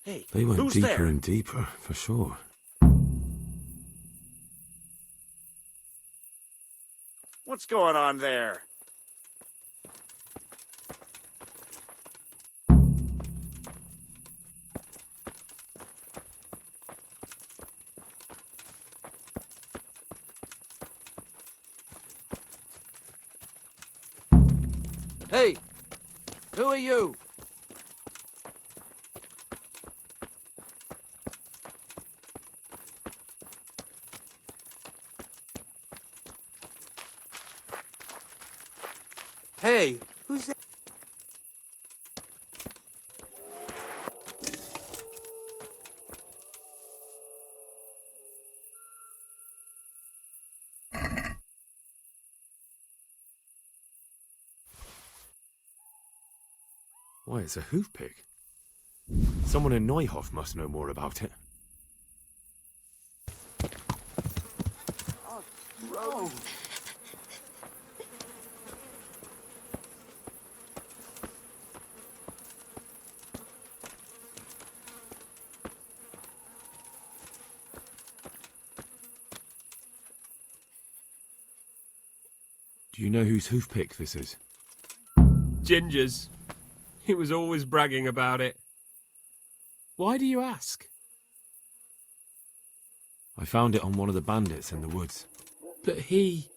Hey, They went who's deeper there? and deeper, for sure. What's going on there? Hey! Who are you? Hey! Who's that? Why, it's a hoof pick. Someone in Neuhoff must know more about it. Oh. Do you know whose hoof pick this is? Ginger's. He was always bragging about it. Why do you ask? I found it on one of the bandits in the woods. But he...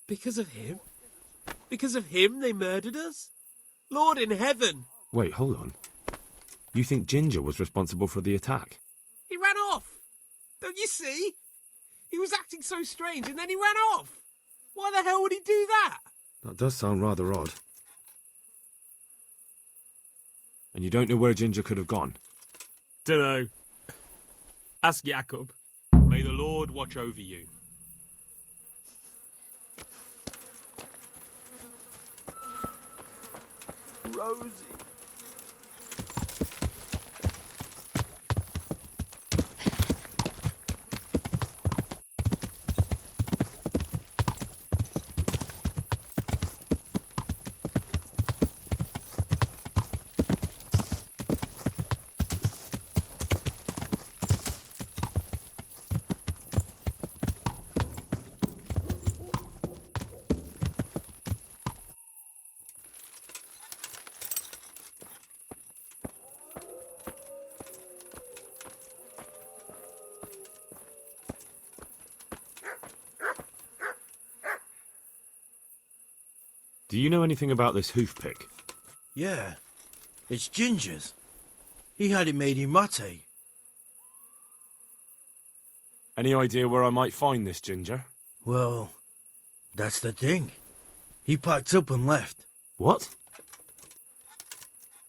Because of him? Because of him they murdered us? Lord in heaven! Wait, hold on. You think Ginger was responsible for the attack? He ran off! Don't you see? He was acting so strange and then he ran off! Why the hell would he do that? That does sound rather odd. And you don't know where Ginger could have gone? Dunno. Ask Jacob. May the Lord watch over you. Rosie. Do you know anything about this hoof pick? Yeah, it's Ginger's. He had it made in Mate. Any idea where I might find this Ginger? Well, that's the thing. He packed up and left. What?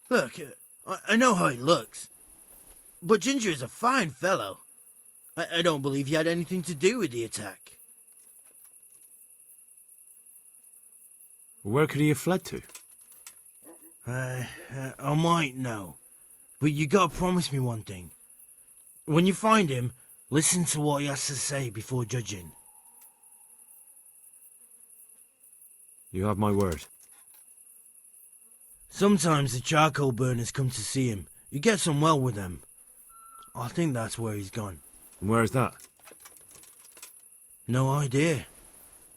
Look, I know how he looks. But Ginger is a fine fellow. I don't believe he had anything to do with the attack. Where could he have fled to? I might know. But you gotta promise me one thing. When you find him, listen to what he has to say before judging. You have my word. Sometimes the charcoal burners come to see him. He gets on well with them. I think that's where he's gone. And where is that? No idea.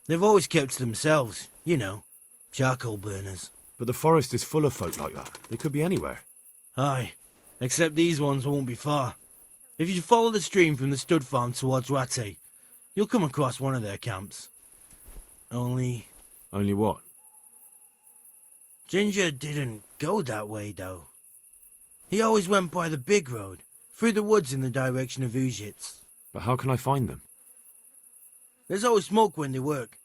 They've always kept to themselves, you know, charcoal burners. But the forest is full of folk like that. They could be anywhere. Aye, except these ones won't be far. If you follow the stream from the stud farm towards Ratte, you'll come across one of their camps. Only What? Ginger didn't go that way, though. He always went by the big road, through the woods in the direction of Ujits. But how can I find them? There's always smoke when they work.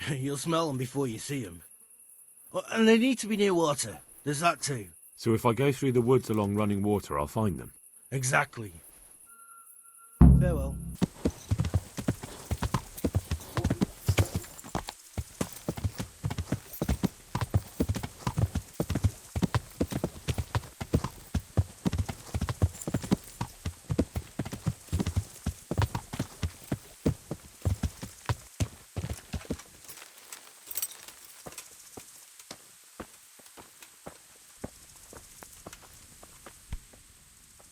You'll smell them before you see them. Oh, and they need to be near water. There's that too. So if I go through the woods along running water, I'll find them. Exactly. Farewell.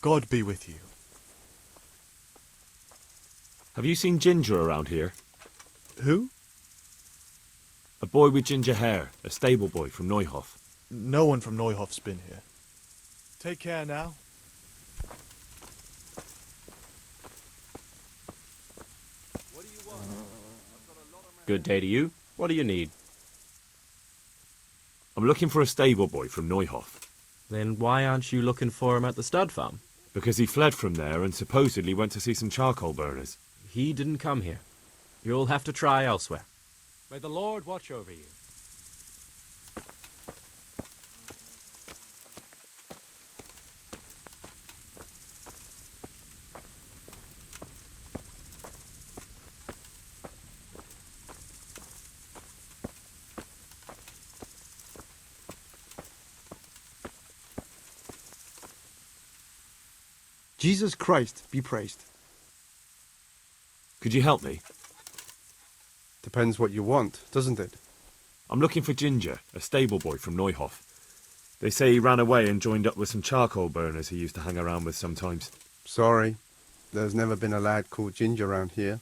God be with you. Have you seen Ginger around here? Who? A boy with ginger hair, a stable boy from Neuhof. No one from Neuhof's been here. Take care now. Good day to you. What do you need? I'm looking for a stable boy from Neuhof. Then why aren't you looking for him at the stud farm? Because he fled from there and supposedly went to see some charcoal burners. He didn't come here. You'll have to try elsewhere. May the Lord watch over you. Jesus Christ be praised. Could you help me? Depends what you want, doesn't it? I'm looking for Ginger, a stable boy from Neuhof. They say he ran away and joined up with some charcoal burners he used to hang around with sometimes. Sorry, there's never been a lad called Ginger around here.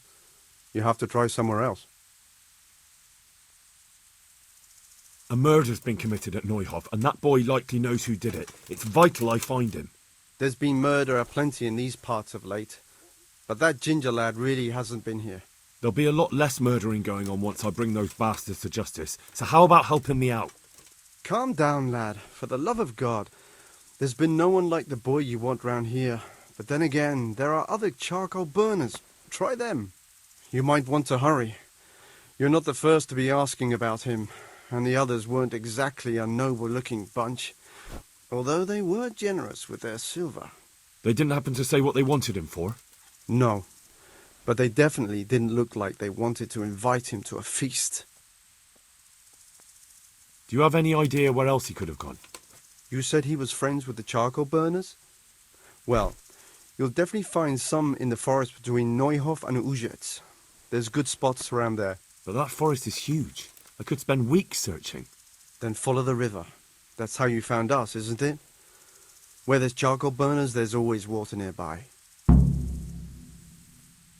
You have to try somewhere else. A murder's been committed at Neuhof, and that boy likely knows who did it. It's vital I find him. There's been murder aplenty in these parts of late, but that Ginger lad really hasn't been here. There'll be a lot less murdering going on once I bring those bastards to justice, so how about helping me out? Calm down, lad, for the love of God. There's been no one like the boy you want round here, but then again, there are other charcoal burners. Try them. You might want to hurry. You're not the first to be asking about him, and the others weren't exactly a noble-looking bunch, although they were generous with their silver. They didn't happen to say what they wanted him for? No, but they definitely didn't look like they wanted to invite him to a feast. Do you have any idea where else he could have gone? You said he was friends with the charcoal burners? Well, you'll definitely find some in the forest between Neuhof and Ujetz. There's good spots around there. But that forest is huge. I could spend weeks searching. Then follow the river. That's how you found us, isn't it? Where there's charcoal burners, there's always water nearby.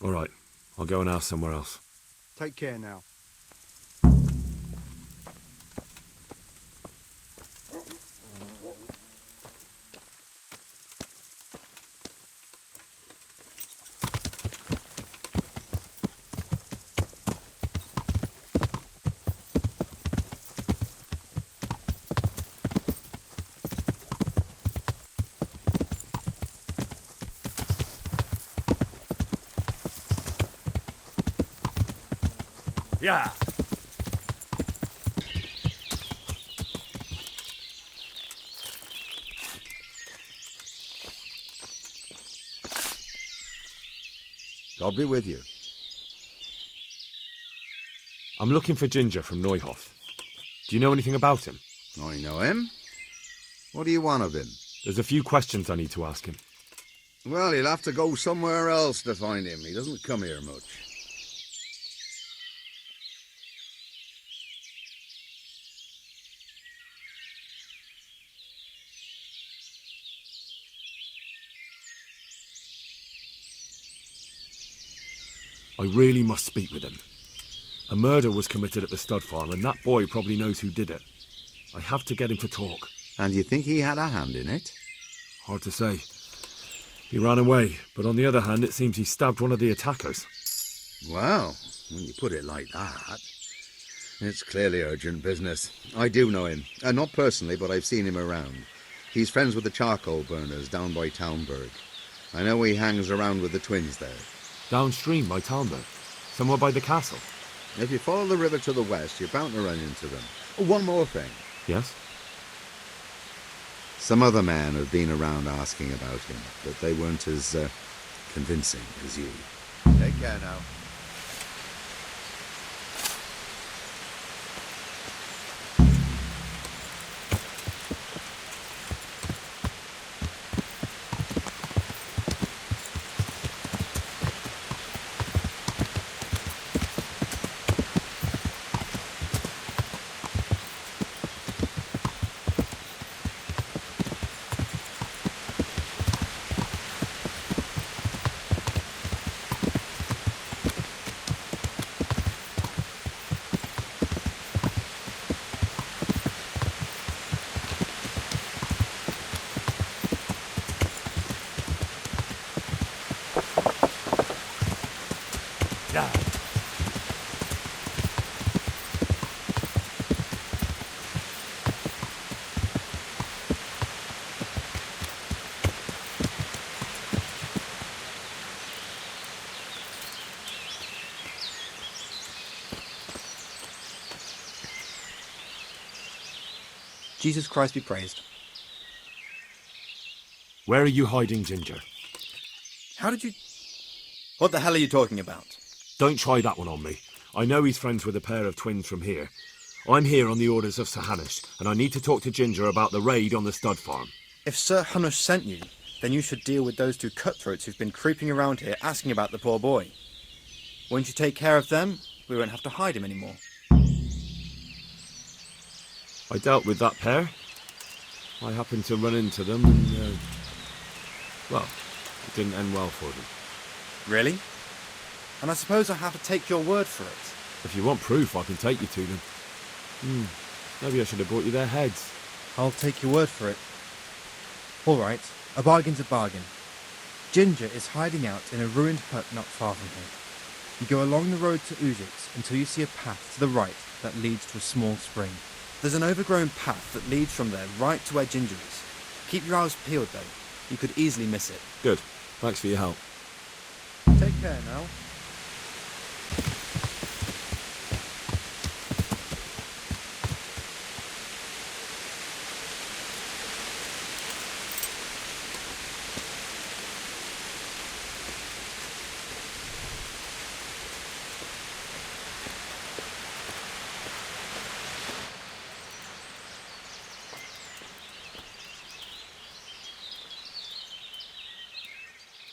All right, I'll go and ask somewhere else. Take care now. Yeah. God be with you. I'm looking for Ginger from Neuhof. Do you know anything about him? I know him. What do you want of him? There's a few questions I need to ask him. Well, he'll have to go somewhere else to find him. He doesn't come here much. I really must speak with him. A murder was committed at the stud farm, and that boy probably knows who did it. I have to get him to talk. And you think he had a hand in it? Hard to say. He ran away, but on the other hand, it seems he stabbed one of the attackers. Well, when you put it like that, it's clearly urgent business. I do know him. Not personally, but I've seen him around. He's friends with the charcoal burners down by Townburg. I know he hangs around with the twins there. Downstream by Talmud, somewhere by the castle. If you follow the river to the west, you're bound to run into them. Oh, one more thing. Yes? Some other men have been around asking about him, but they weren't as convincing as you. Take care now. Jesus Christ be praised. Where are you hiding Ginger? How did you... What the hell are you talking about? Don't try that one on me. I know he's friends with a pair of twins from here. I'm here on the orders of Sir Hanush, and I need to talk to Ginger about the raid on the stud farm. If Sir Hanush sent you, then you should deal with those two cutthroats who've been creeping around here asking about the poor boy. Once you take care of them, we won't have to hide him anymore. I dealt with that pair. I happened to run into them and, well, it didn't end well for them. Really? And I suppose I have to take your word for it. If you want proof, I can take you to them. Maybe I should have brought you their heads. I'll take your word for it. All right, a bargain's a bargain. Ginger is hiding out in a ruined hut not far from here. You go along the road to Ujits until you see a path to the right that leads to a small spring. There's an overgrown path that leads from there right to where Ginger is. Keep your eyes peeled, though. You could easily miss it. Good. Thanks for your help. Take care now.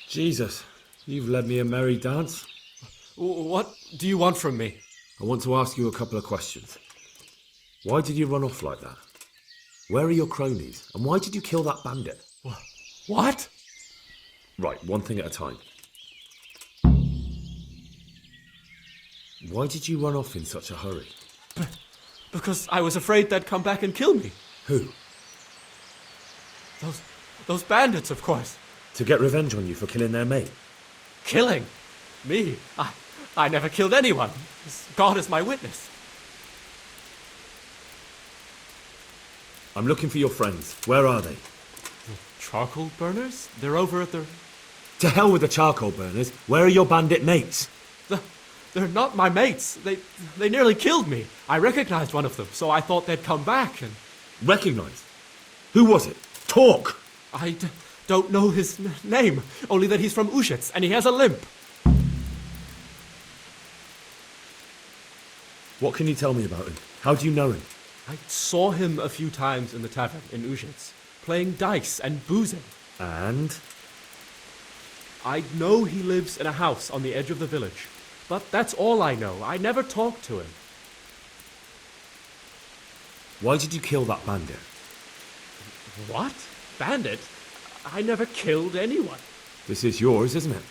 Jesus, you've led me a merry dance. What do you want from me? I want to ask you a couple of questions. Why did you run off like that? Where are your cronies? And why did you kill that bandit? What? Right, one thing at a time. Why did you run off in such a hurry? Because I was afraid they'd come back and kill me. Who? Those bandits, of course. To get revenge on you for killing their mate? Killing? Me? I never killed anyone. God is my witness. I'm looking for your friends. Where are they? Charcoal burners? They're over at the... To hell with the charcoal burners. Where are your bandit mates? They're not my mates. They nearly killed me. I recognized one of them, so I thought they'd come back and... Recognized? Who was it? Talk! Don't know his name, only that he's from Ujits and he has a limp. What can you tell me about him? How do you know him? I saw him a few times in the tavern in Ujits, playing dice and boozing. And? I know he lives in a house on the edge of the village, but that's all I know. I never talked to him. Why did you kill that bandit? What? Bandit? I never killed anyone. This is yours, isn't it?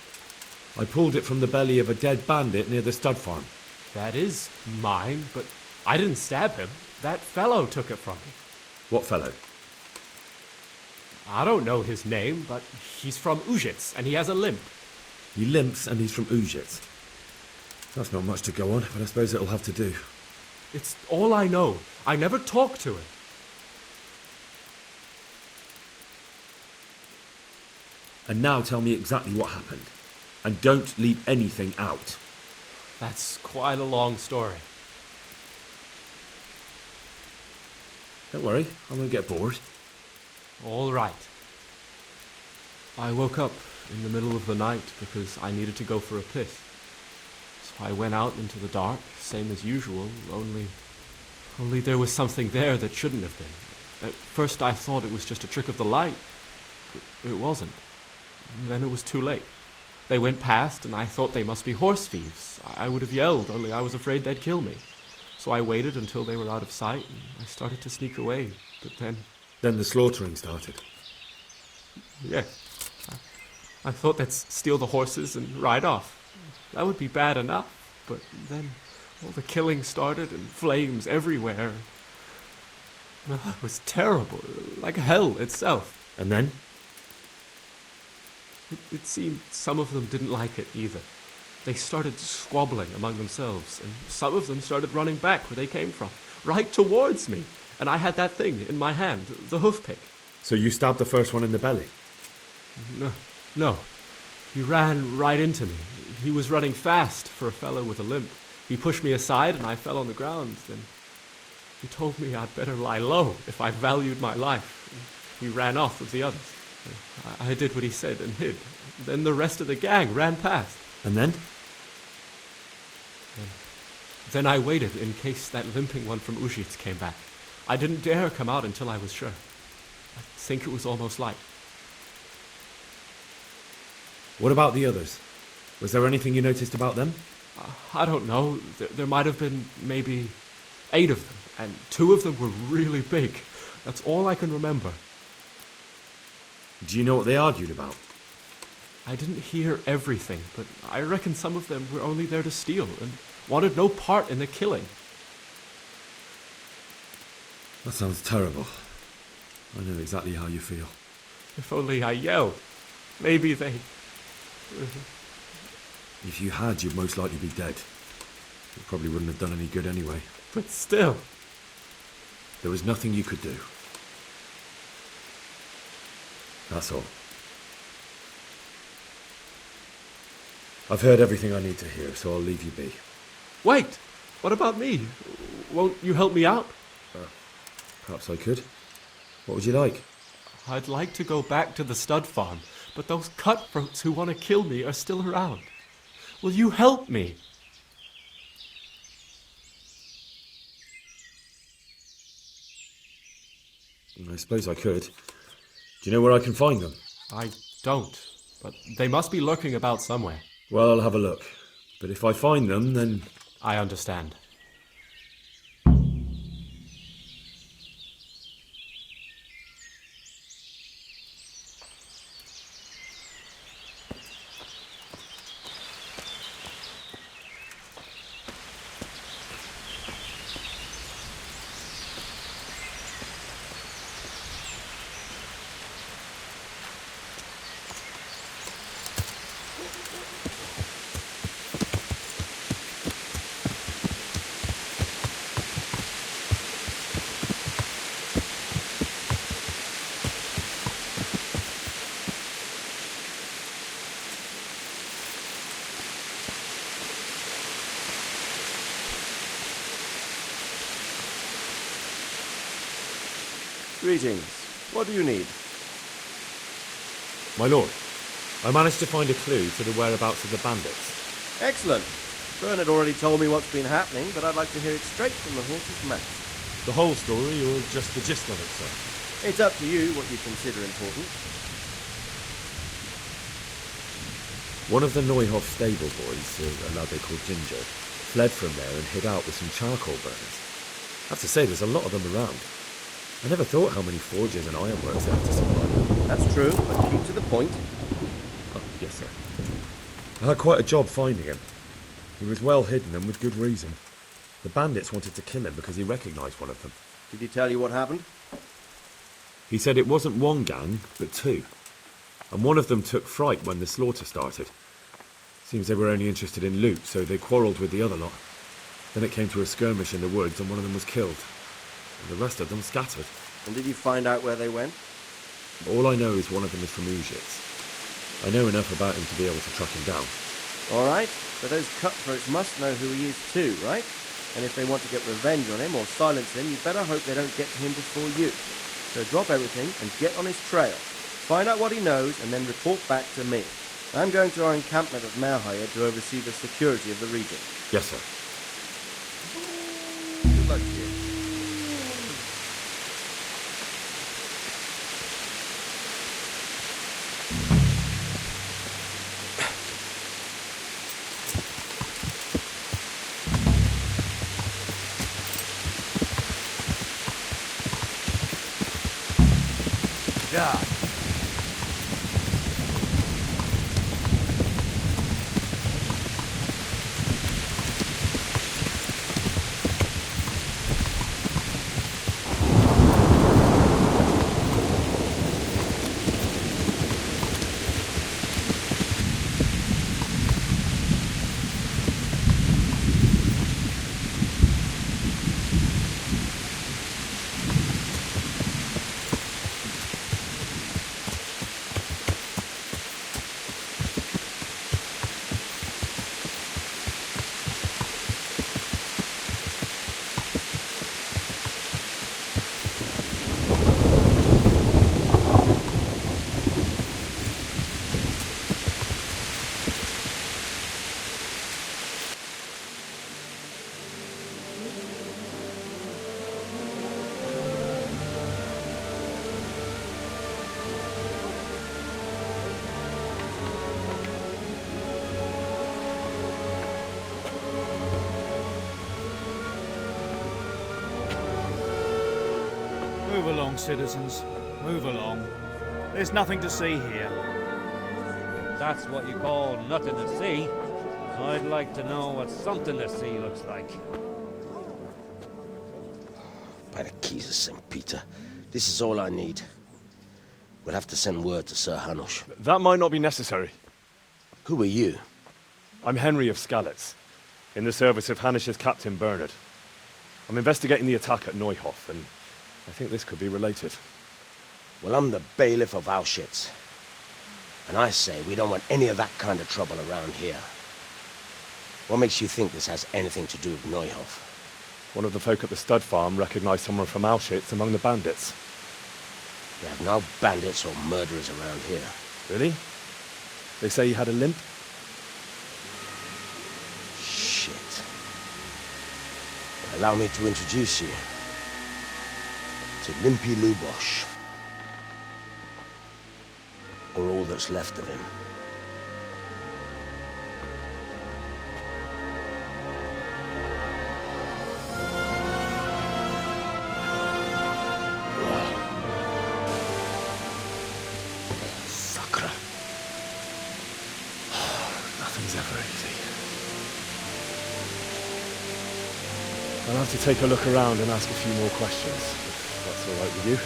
I pulled it from the belly of a dead bandit near the stud farm. That is mine, but I didn't stab him. That fellow took it from me. What fellow? I don't know his name, but he's from Ujits, and he has a limp. He limps and he's from Ujits. That's not much to go on, but I suppose it'll have to do. It's all I know. I never talked to him. And now tell me exactly what happened. And don't leave anything out. That's quite a long story. Don't worry, I won't get bored. All right. I woke up in the middle of the night because I needed to go for a piss. So I went out into the dark, same as usual, only there was something there that shouldn't have been. At first I thought it was just a trick of the light, but it wasn't. And then it was too late. They went past and I thought they must be horse thieves. I would have yelled, only I was afraid they'd kill me. So I waited until they were out of sight and I started to sneak away, but then... Then the slaughtering started. Yeah. I thought they'd steal the horses and ride off. That would be bad enough, but then all the killing started and flames everywhere. Well, it was terrible, like hell itself. And then? It seemed some of them didn't like it either. They started squabbling among themselves, and some of them started running back where they came from, right towards me. And I had that thing in my hand, the hoof pick. So you stabbed the first one in the belly? No. He ran right into me. He was running fast for a fellow with a limp. He pushed me aside and I fell on the ground. Then he told me I'd better lie low if I valued my life. He ran off with the others. I did what he said and hid. Then the rest of the gang ran past. And then? Then I waited in case that limping one from Ujits came back. I didn't dare come out until I was sure. I think it was almost light. What about the others? Was there anything you noticed about them? I don't know. There might have been maybe 8 of them, and 2 of them were really big. That's all I can remember. Do you know what they argued about? I didn't hear everything, but I reckon some of them were only there to steal and wanted no part in the killing. That sounds terrible. I know exactly how you feel. If only I yelled. Maybe they... If you had, you'd most likely be dead. It probably wouldn't have done any good anyway. But still... There was nothing you could do. That's all. I've heard everything I need to hear, so I'll leave you be. Wait! What about me? Won't you help me out? Perhaps I could. What would you like? I'd like to go back to the stud farm, but those cutthroats who want to kill me are still around. Will you help me? I suppose I could. Do you know where I can find them? I don't, but they must be lurking about somewhere. Well, I'll have a look. But if I find them, then... I understand. Greetings. What do you need? My lord, I managed to find a clue to the whereabouts of the bandits. Excellent. Bernard already told me what's been happening, but I'd like to hear it straight from the horse's mouth. The whole story, or just the gist of it, sir? It's up to you what you consider important. One of the Neuhoff stable boys, a lad they called Ginger, fled from there and hid out with some charcoal burners. I have to say, there's a lot of them around. I never thought how many forges and ironworks they have to supply. That's true, but keep to the point. Oh, yes, sir. I had quite a job finding him. He was well hidden and with good reason. The bandits wanted to kill him because he recognised one of them. Did he tell you what happened? He said it wasn't one gang, but 2. And one of them took fright when the slaughter started. Seems they were only interested in loot, so they quarrelled with the other lot. Then it came to a skirmish in the woods and one of them was killed. And the rest of them scattered. And did you find out where they went? All I know is one of them is from Ujits. I know enough about him to be able to track him down. All right, but those cutthroats must know who he is too, right? And if they want to get revenge on him or silence him, you better hope they don't get to him before you. So drop everything and get on his trail. Find out what he knows and then report back to me. I'm going to our encampment at Malhaya to oversee the security of the region. Yes, sir. Good luck to you. God. Move along, citizens. Move along. There's nothing to see here. That's what you call nothing to see. I'd like to know what something to see looks like. By the keys of St. Peter, this is all I need. We'll have to send word to Sir Hanush. That might not be necessary. Who are you? I'm Henry of Skalitz, in the service of Hanush's Captain Bernard. I'm investigating the attack at Neuhof, and I think this could be related. Well, I'm the bailiff of Auschwitz. And I say we don't want any of that kind of trouble around here. What makes you think this has anything to do with Neuhof? One of the folk at the stud farm recognized someone from Auschwitz among the bandits. We have no bandits or murderers around here. Really? They say he had a limp? Shit. Allow me to introduce you to Limpy Lubosh. Or all that's left of him. Sakra. Nothing's ever easy. I'll have to take a look around and ask a few more questions, if that's all right with you.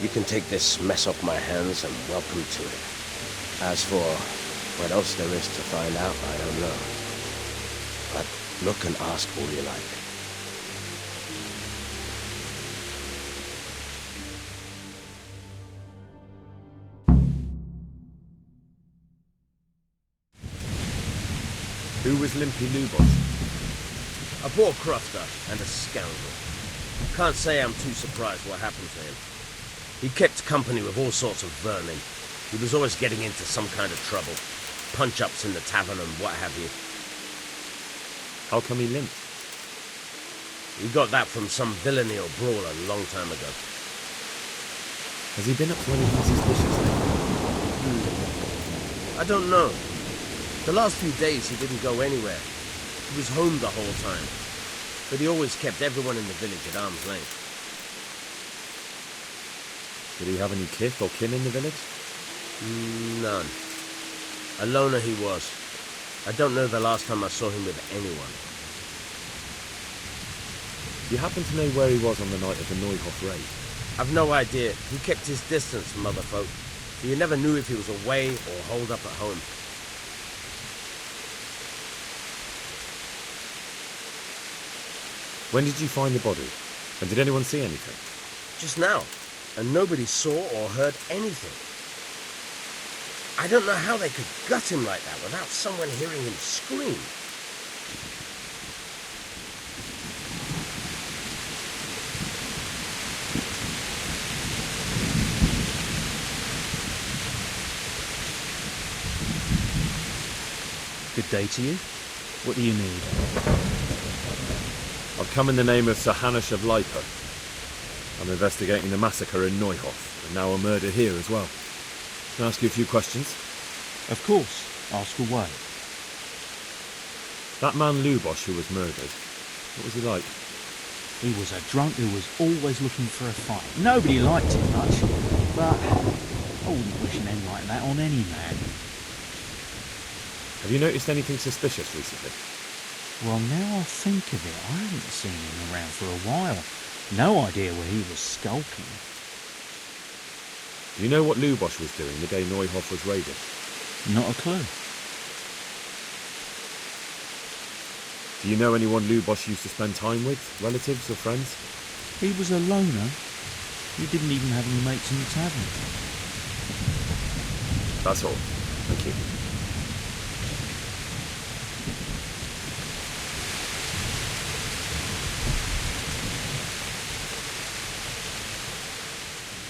You can take this mess off my hands and welcome to it. As for what else there is to find out, I don't know. But look and ask all you like. Who was Limpy Lubosh? A poor crofter and a scoundrel. Can't say I'm too surprised what happened to him. He kept company with all sorts of vermin. He was always getting into some kind of trouble. Punch-ups in the tavern and what have you. How come he limped? He got that from some villainy or brawl a long time ago. Has he been up to anything suspicious lately? I don't know. The last few days he didn't go anywhere. He was home the whole time. But he always kept everyone in the village at arm's length. Did he have any kith or kin in the village? None. A loner he was. I don't know the last time I saw him with anyone. Do you happen to know where he was on the night of the Neuhof raid? I've no idea. He kept his distance from other folk. So you never knew if he was away or holed up at home. When did you find the body? And did anyone see anything? Just now. And nobody saw or heard anything. I don't know how they could gut him like that without someone hearing him scream. Good day to you. What do you need? I've come in the name of Sir Hanush of Lipa. I'm investigating the massacre in Neuhof, and now a murder here as well. Can I ask you a few questions? Of course. Ask away. That man Lubosh who was murdered, what was he like? He was a drunk who was always looking for a fight. Nobody liked him much, but I wouldn't wish an end like that on any man. Have you noticed anything suspicious recently? Well, now I think of it, I haven't seen him around for a while. No idea where he was skulking. Do you know what Lubosh was doing the day Neuhof was raided? Not a clue. Do you know anyone Lubosh used to spend time with? Relatives or friends? He was a loner. He didn't even have any mates in the tavern. That's all. Thank you.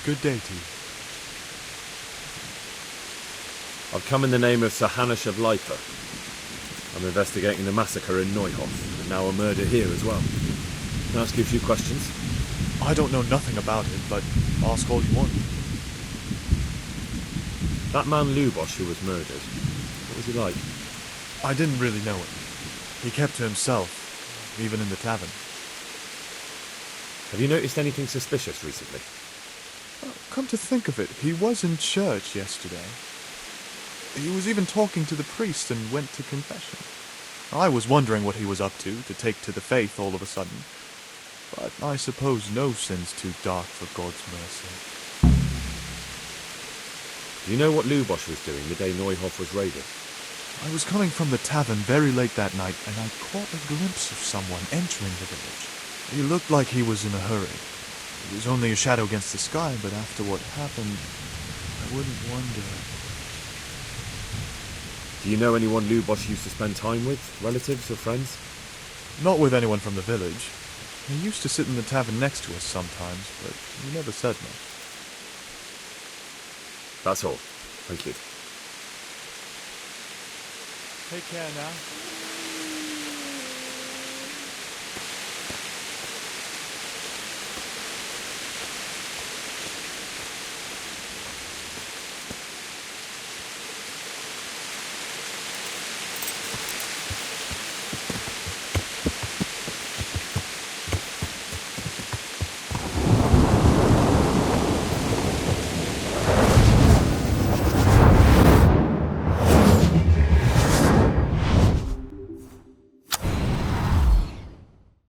Good day to you. I've come in the name of Sir Hanush of Lipa. I'm investigating the massacre in Neuhof, and now a murder here as well. Can I ask you a few questions? I don't know nothing about it, but ask all you want. That man Lubosh who was murdered, what was he like? I didn't really know him. He kept to himself, even in the tavern. Have you noticed anything suspicious recently? Come to think of it, he was in church yesterday. He was even talking to the priest and went to confession. I was wondering what he was up to take to the faith all of a sudden. But I suppose no sin's too dark for God's mercy. Do you know what Lubosch was doing the day Neuhoff was raided? I was coming from the tavern very late that night, and I caught a glimpse of someone entering the village. He looked like he was in a hurry. It was only a shadow against the sky, but after what happened, I wouldn't wonder. Do you know anyone Lubosch used to spend time with? Relatives or friends? Not with anyone from the village. He used to sit in the tavern next to us sometimes, but he never said much. That's all. Thank you. Take care now.